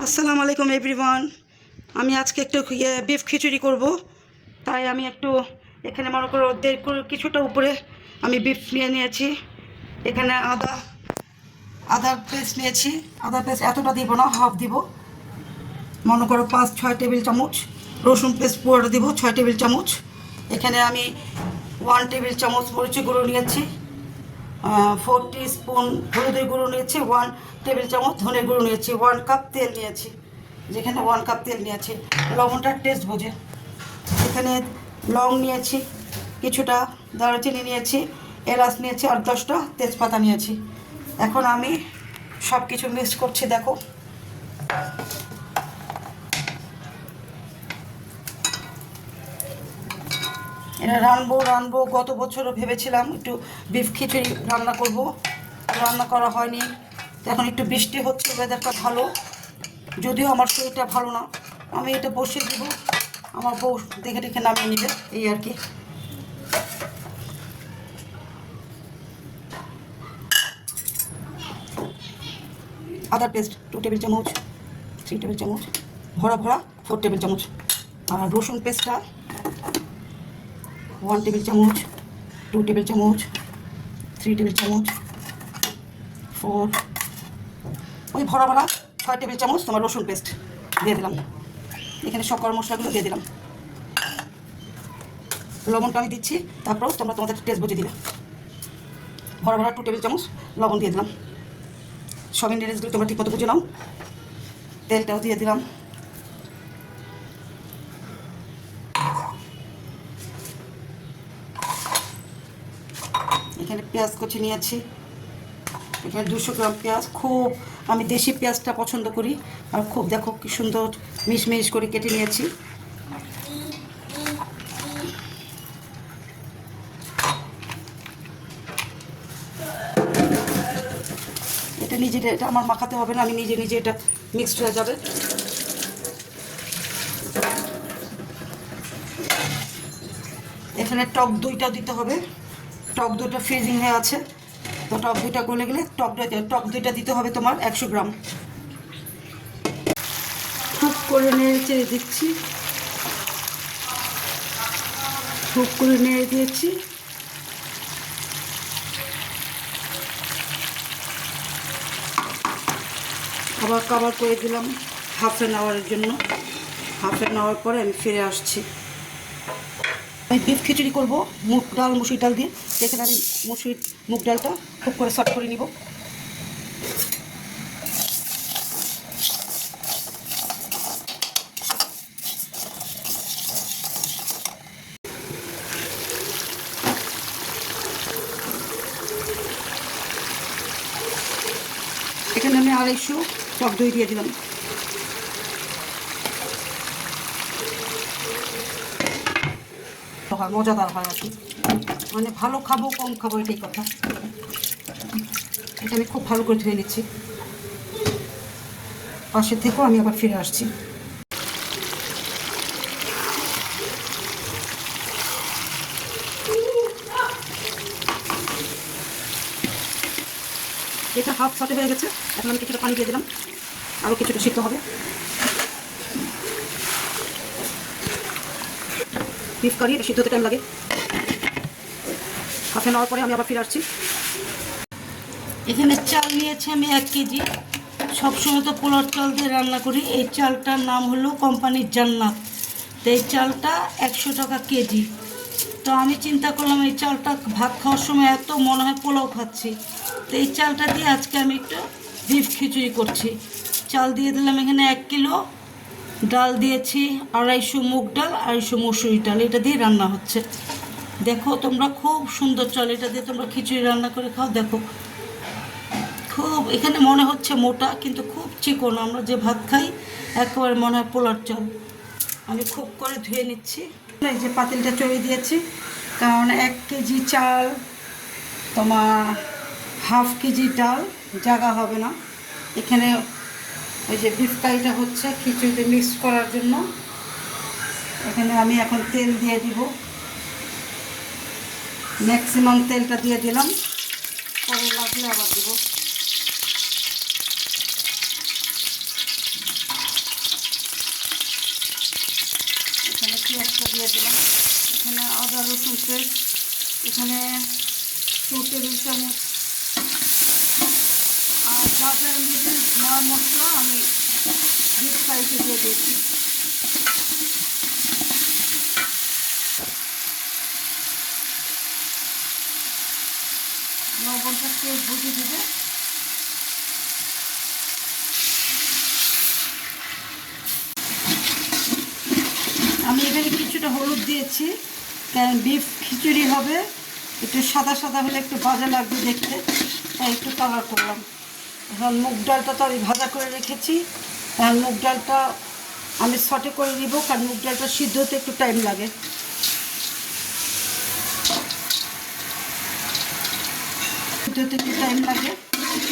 আসসালামু আলাইকুম এভরিওয়ান। আমি আজকে একটু বিফ খিচুড়ি করব, তাই আমি একটু এখানে মনে করো কিছুটা উপরে আমি বিফ নিয়ে নিয়েছি। এখানে আদার পেস্ট নিয়েছি। আদার পেস্ট এতটা দিব না, হাফ দিব। মনে করো 5-6 টেবিল চামচ। রসুন পেস্ট পুরোটা দিব 6 টেবিল চামচ। এখানে আমি 1 টেবিল চামচ মরিচের গুঁড়ো নিয়েছি, 4 টিস্পুন হলুদের গুঁড়ো নিয়েছি, 1 টেবিল চামচ ধনের গুঁড়ো নিয়েছি, 1 কাপ তেল নিয়েছি, যেখানে 1 কাপ তেল নিয়েছি। লবণটার টেস্ট বোঝে। এখানে লং নিয়েছি, কিছুটা দারুচিনি নিয়েছি, এলাচ নিয়েছি, আর 10টা তেজপাতা নিয়েছি। এখন আমি সব কিছু মিক্স করছি। দেখো, এটা রানবো গত বছরও ভেবেছিলাম একটু বিফ খিচুড়ি রান্না করব, রান্না করা হয়নি। এখন একটু বৃষ্টি হচ্ছে, ওয়েদারটা ভালো, যদিও আমার শরীরটা ভালো না। আমি এটা বসিয়ে দেবো, আমার বউ দেখে দেখে নামিয়ে নেবে, এই আর কি। আদার পেস্ট 2 টেবিল চামচ, 3 টেবিল চামচ, ভরা 4 টেবিল চামচ। আর রসুন পেস্টটা 1 টেবিল চামচ, 2 টেবিল চামচ, 3 টেবিল চামচ, 4, ওই ভরা 6 টেবিল চামচ তোমার রসুন পেস্ট দিয়ে দিলাম। এখানে সব গরম মশলাগুলো দিয়ে দিলাম। লবণটা আমি দিচ্ছি, তারপর তোমরা তোমাদের টেস্ট বুঝে দিবে। ভরা 2 টেবিল চামচ লবণ দিয়ে দিলাম। সব ইনগ্রিডিয়েন্টসগুলো তোমরা ঠিক মতো বুঝে নাও। তেলটাও দিয়ে দিলাম। এখানে পেঁয়াজ কুচি নিয়েছি, এখানে 200 গ্রাম পেঁয়াজ। খুব আমি দেশি পেঁয়াজটা পছন্দ করি, আর খুব দেখো কি সুন্দর মিশমিশ করে কেটে নিয়েছি। এটা আমার মাখাতে হবে না, আমি নিজে এটা মিক্সড হয়ে যাবে। এখানে টক দইটা দিতে হবে। টক দইটা ফ্রিজিং হয়ে আছে, তো টক দইটা গলে গেলে টক দইটা দিতে হবে তোমার 100 গ্রাম। খুব করে নেড়ে চেড়ে দিচ্ছি, খুব করে নেড়ে দিয়েছি। আবার কভার করে দিলাম হাফ অ্যান আওয়ারের জন্য। হাফ অ্যান আওয়ার পরে আমি ফিরে আসছি। আমি বিফ খিচুড়ি করবো মুসুর ডাল দিয়ে। এখানে আমি মুগ ডালটা খুব করে সফট করে নিব। এখানে আমি 250 টক দই দিয়ে দিলাম। মজাদার হয় আর কি, মানে ভালো খাবো কম খাবো এটাই কথা। এটা আমি খুব ভালো করে ধুয়ে নিচ্ছি। পাশের থেকেও আমি আবার ফিরে আসছি। এটা হাফ সাথে হয়ে গেছে। এখন আমি কিছুটা পানি দিয়ে দিলাম, আরও কিছুটা সিদ্ধ হবে। বিফ কারি এটা সিদ্ধ হতে টাইম লাগে। হাফ অ্যান আওয়ার পরে আমি আবার ফিরে আসছি। এখানে চাল নিয়েছি আমি 1 কেজি। সবসময় তো পোলার চাল দিয়ে রান্না করি। এই চালটার নাম হলো কোম্পানির জান্নাত। তো এই চালটা 100 টাকা কেজি। তো আমি চিন্তা করলাম এই চালটা ভাত খাওয়ার সময় এত মনে হয় পোলাও খাচ্ছি, তো এই চালটা দিয়ে আজকে আমি একটু বিফ খিচুড়ি করছি। চাল দিয়ে দিলাম এখানে 1 কিলো। ডাল দিয়েছি 250 মুগ ডাল, 250 মসুরি ডাল, এটা দিয়ে রান্না হচ্ছে। দেখো তোমরা, খুব সুন্দর চাল, এটা দিয়ে তোমরা খিচুড়ি রান্না করে খাও। দেখো খুব, এখানে মনে হচ্ছে মোটা, কিন্তু খুব চিকন। আমরা যে ভাত খাই একেবারে মনে হয় পোলার চাল। আমি খুব করে ধুয়ে নিচ্ছি। এই যে পাতিলটা চড়িয়ে দিয়েছি, কারণ 1 কেজি চাল তোমার হাফ কেজি ডাল জাগা হবে না। এখানে ওই যে বিফ কারিটা হচ্ছে খিচুড়িতে মিক্স করার জন্য। এখানে আমি এখন তেল দিয়ে দিব, ম্যাক্সিমাম তেলটা দিয়ে দিলাম, পরে লাগলে আবার দিব। মশলা দিয়ে দিলাম। এখানে আদা রসুন পেস্ট, এখানে 2 টেবিল চামচ, আর বাটার মিডিল মশলা আমি ডিপ ফ্রাইতে দিয়ে দিয়েছি। লবণটা তেল বুঝে দেবে। আমি এখানে কিছুটা হলুদ দিয়েছি, কারণ বিফ খিচুড়ি হবে, একটু সাদা সাদা হলে একটু ভাজা লাগবে দেখতে, তাই একটু কালার করলাম। এখন মুগ ডালটা তো আমি ভাজা করে রেখেছি, এখন মুগ ডালটা আমি সটে করে নিব, কারণ মুগ ডালটা সিদ্ধ হতে একটু টাইম লাগে। সিদ্ধ হতে একটু টাইম লাগে,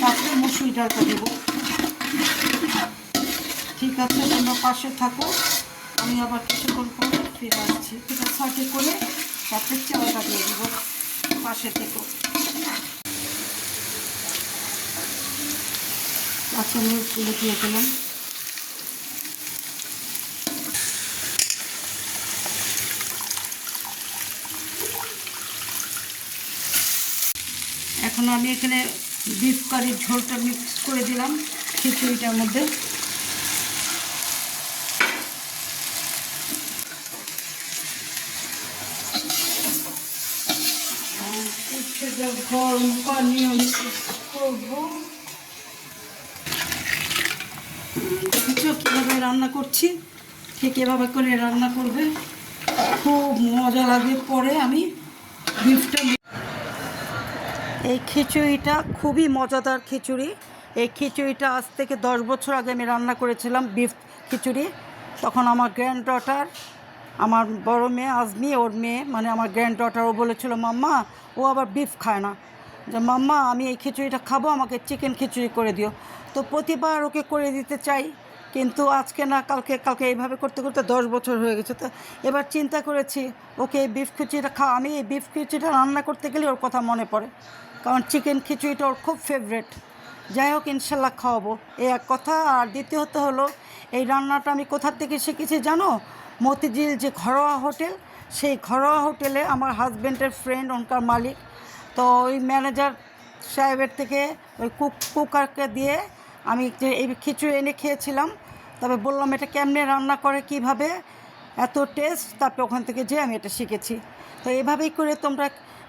তারপরে মসুর ডালটা দেবো। ঠিক আছে, তোমরা পাশে থাকো, আমি আবার কিছুক্ষণ পরে ফিরে আসছি। এটা সটে করে তারপরে চালটা দিয়ে দেবো, পাশে থেকো। কাঁচামরিচগুলো দিয়ে দিলাম। এখন আমি এখানে বিফ কারির ঝোলটা মিক্স করে দিলাম খিচুড়িটার মধ্যে। গরম পানি আমি করবো। দেখেছো কীভাবে রান্না করছি, ঠিক এভাবে করে রান্না করবে, খুব মজা লাগে। পরে আমি বিফটা, এই খিচুড়িটা খুবই মজাদার খিচুড়ি। এই খিচুড়িটা আজ থেকে 10 বছর আগে আমি রান্না করেছিলাম বিফ খিচুড়ি। তখন আমার গ্র্যান্ড ডটার, আমার বড় মেয়ে আজমি, ওর মেয়ে মানে আমার গ্র্যান্ড ডটার, ও বলেছিল মাম্মা, ও আবার বিফ খায় না, যে মাম্মা আমি এই খিচুড়িটা খাবো, আমাকে চিকেন খিচুড়ি করে দিও। তো প্রতিবার ওকে করে দিতে চাই, কিন্তু আজকে না কালকে, এইভাবে করতে করতে 10 বছর হয়ে গেছে। তো এবার চিন্তা করেছি ওকে এই বিফ খিচুড়িটা আমি এই বিফ খিচুড়িটা রান্না করতে গেলে ওর কথা মনে পড়ে, কারণ চিকেন খিচুড়িটা ওর খুব ফেভারেট। যাই হোক, ইনশাল্লাহ খাওয়াবো, এই এক কথা। আর দ্বিতীয়ত হলো, এই রান্নাটা আমি কোথা থেকে শিখেছি জানো? মতিঝিল যে ঘরোয়া হোটেল, সেই ঘরোয়া হোটেলে আমার হাজব্যান্ডের ফ্রেন্ড, ওনকার মালিক, তো ওই ম্যানেজার সাহেবের থেকে ওই কুকারকে দিয়ে আমি এই খিচুড়ি এনে খেয়েছিলাম। তবে বললাম এটা কেমনে রান্না করে, কিভাবে এত টেস্ট, তারপরে ওখান থেকে যে আমি এটা শিখেছি। তো এভাবেই করে তোমরা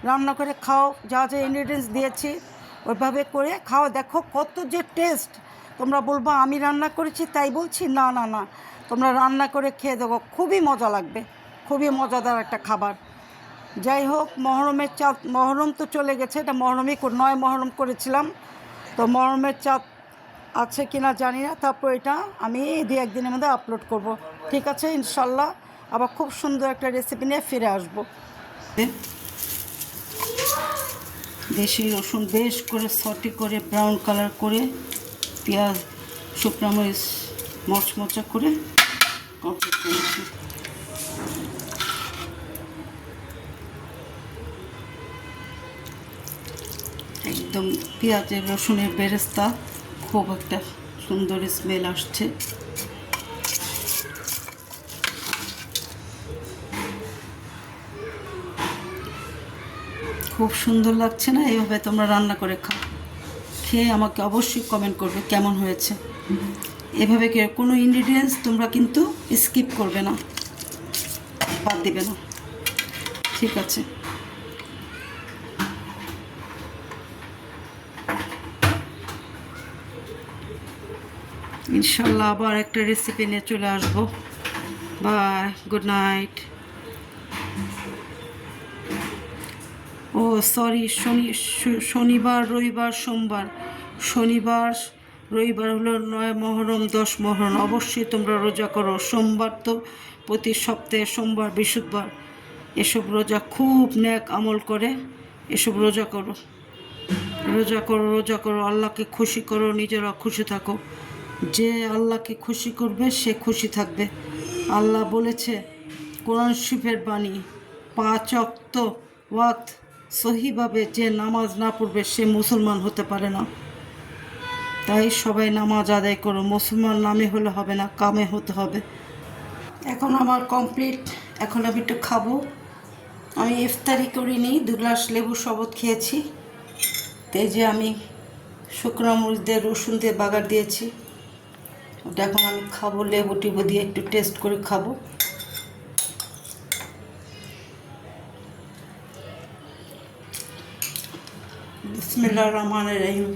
রান্না করে খাও, যা যা ইনগ্রিডিয়েন্টস দিয়েছি ওইভাবে করে খাও, দেখো কত যে টেস্ট। তোমরা বলবো আমি রান্না করেছি তাই বলছি, না না না, তোমরা রান্না করে খেয়ে দেখো, খুবই মজা লাগবে, খুবই মজাদার একটা খাবার। যাই হোক, মহরমের চাঁদ, মহরম তো চলে গেছে, এটা মহরমই 9 মহরম করেছিলাম, তো মহরমের চাঁদ আছে কিনা জানি না। তারপর এটা আমি 2-1 দিনের মধ্যে আপলোড করব। ঠিক আছে, ইনশাল্লাহ আবার খুব সুন্দর একটা রেসিপি নিয়ে ফিরে আসবো। দেশি রসুন বেশ করে সটে করে ব্রাউন কালার করে, পেঁয়াজ শুকনো মরিচ মচমচা করে কমপ্লিট করেছি। একদম পেঁয়াজের রসুনের বেরেস্তা, খুব একটা সুন্দর স্মেল আসছে। খুব সুন্দর লাগছে না? এইভাবে তোমরা রান্না করে খাও, খেয়ে আমাকে অবশ্যই কমেন্ট করবে কেমন হয়েছে। এভাবে কোনো ইনগ্রিডিয়েন্টস তোমরা কিন্তু স্কিপ করবে না, বাদ দিবে না, ঠিক আছে? ইনশাল্লাহ আবার একটা রেসিপি নিয়ে চলে আসবো। Bye, good night. Oh sorry, শনিবার রবিবার সোমবার, শনিবার রবিবার হলো 9 মহরম 10 মহরম। অবশ্যই তোমরা রোজা করো। সোমবার তো প্রতি সপ্তাহে সোমবার বৃহস্পতিবার এসব রোজা খুব নেক আমল করে, এসব রোজা করো, রোজা করো, রোজা করো, আল্লাহকে খুশি করো, নিজেরা খুশি থাকো। যে আল্লাহকে খুশি করবে সে খুশি থাকবে। আল্লাহ বলেছে কোরআন শরীফের বাণী, 5 ওয়াক্ত সহিভাবে যে নামাজ না পড়বে সে মুসলমান হতে পারে না। তাই সবাই নামাজ আদায় করো। মুসলমান নামে হলে হবে না, কামে হতে হবে। এখন আমার কমপ্লিট এখন আমি একটু খাবো। আমি ইফতারি করিনি, 2 গ্লাস লেবুর শরবত খেয়েছি। তো এই যে আমি শুকনো মরিচ দিয়ে রসুন দিয়ে বাগার দিয়েছি, ওটা এখন আমি খাবো, লেবু টিবু দিয়ে একটু টেস্ট করে খাবো। বিসমিল্লাহির রহমানির রহিম।